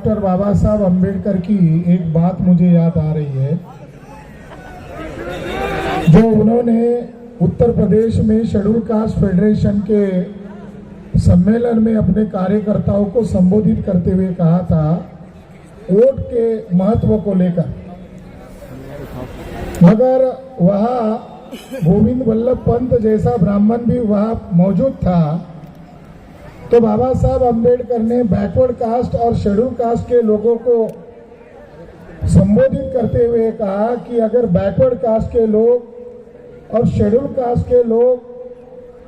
Doctor बाबा साहब अम्बेडकर की एक बात मुझे याद आ रही है, जो उन्होंने उत्तर प्रदेश में शेड्यूल कास्ट फेडरेशन के सम्मेलन में अपने कार्यकर्ताओं को संबोधित करते हुए कहा था, वोट के महत्व को लेकर। मगर वहाँ गोविंद वल्लभ पंत जैसा ब्राह्मण भी वहाँ मौजूद था, तो बाबा साहब अम्बेडकर ने बैकवर्ड कास्ट और शेड्यूल कास्ट के लोगों को संबोधित करते हुए कहा कि अगर बैकवर्ड कास्ट के लोग और शेड्यूल कास्ट के लोग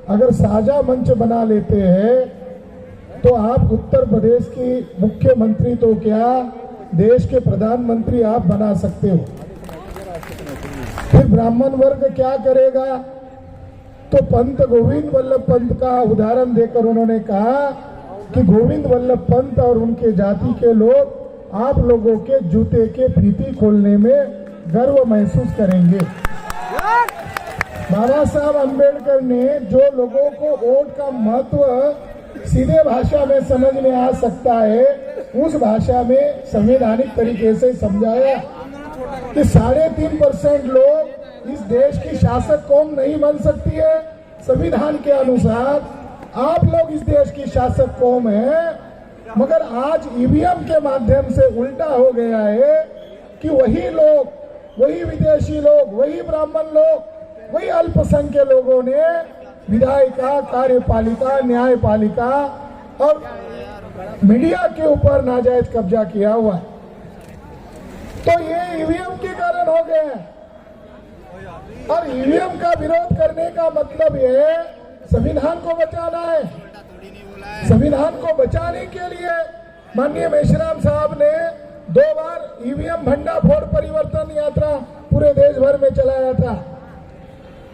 अगर साझा मंच बना लेते हैं तो आप उत्तर प्रदेश की मुख्यमंत्री तो क्या, देश के प्रधानमंत्री आप बना सकते हो। फिर ब्राह्मण वर्ग क्या करेगा? तो पंत गोविंद वल्लभ पंत का उदाहरण देकर उन्होंने कहा कि गोविंद वल्लभ पंत और उनके जाति के लोग आप लोगों के जूते के फीती खोलने में गर्व महसूस करेंगे। बाबा साहब अम्बेडकर ने जो लोगों को वोट का महत्व सीधे भाषा में समझ में आ सकता है, उस भाषा में संवैधानिक तरीके से समझाया कि 3.5% लोग इस देश की शासक कौम नहीं बन सकती है। संविधान के अनुसार आप लोग इस देश की शासक कौम है, मगर आज ईवीएम के माध्यम से उल्टा हो गया है कि वही लोग, वही विदेशी लोग, वही ब्राह्मण लोग, वही अल्पसंख्यक लोगों ने विधायिका, कार्यपालिका, न्यायपालिका और मीडिया के ऊपर नाजायज कब्जा किया हुआ है। तो ये ईवीएम के कारण हो गया है। और ईवीएम का विरोध करने का मतलब ये संविधान को बचाना है। संविधान को बचाने के लिए माननीय मेश्राम साहब ने 2 बार ईवीएम भंडाफोड़ परिवर्तन यात्रा पूरे देश भर में चलाया था,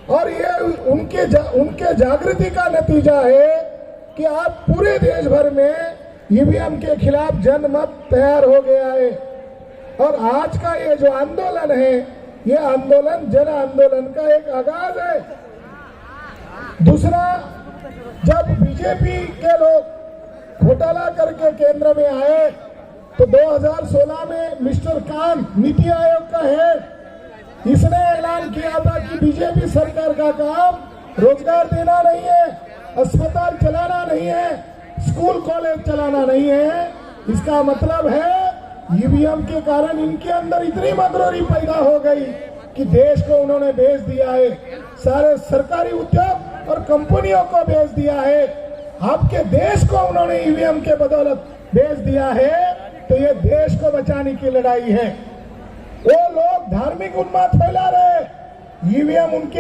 और ये उनके जागृति का नतीजा है कि आप पूरे देश भर में ईवीएम के खिलाफ जनमत तैयार हो गया है। और आज का ये जो आंदोलन है, ये आंदोलन जन आंदोलन का एक आगाज है। दूसरा, जब बीजेपी के लोग घोटाला करके केंद्र में आए तो 2016 में मिस्टर कान, नीति आयोग का है, इसने ऐलान किया था कि बीजेपी सरकार का काम रोजगार देना नहीं है, अस्पताल चलाना नहीं है, स्कूल कॉलेज चलाना नहीं है। इसका मतलब है ईवीएम के कारण इनके अंदर इतनी मगरूरी पैदा हो गई कि देश को उन्होंने बेच दिया है, सारे सरकारी उद्योग और कंपनियों को बेच दिया है, आपके देश को उन्होंने ईवीएम के बदौलत बेच दिया है। तो ये देश को बचाने की लड़ाई है। वो लोग धार्मिक उन्माद फैला रहे, ईवीएम उनके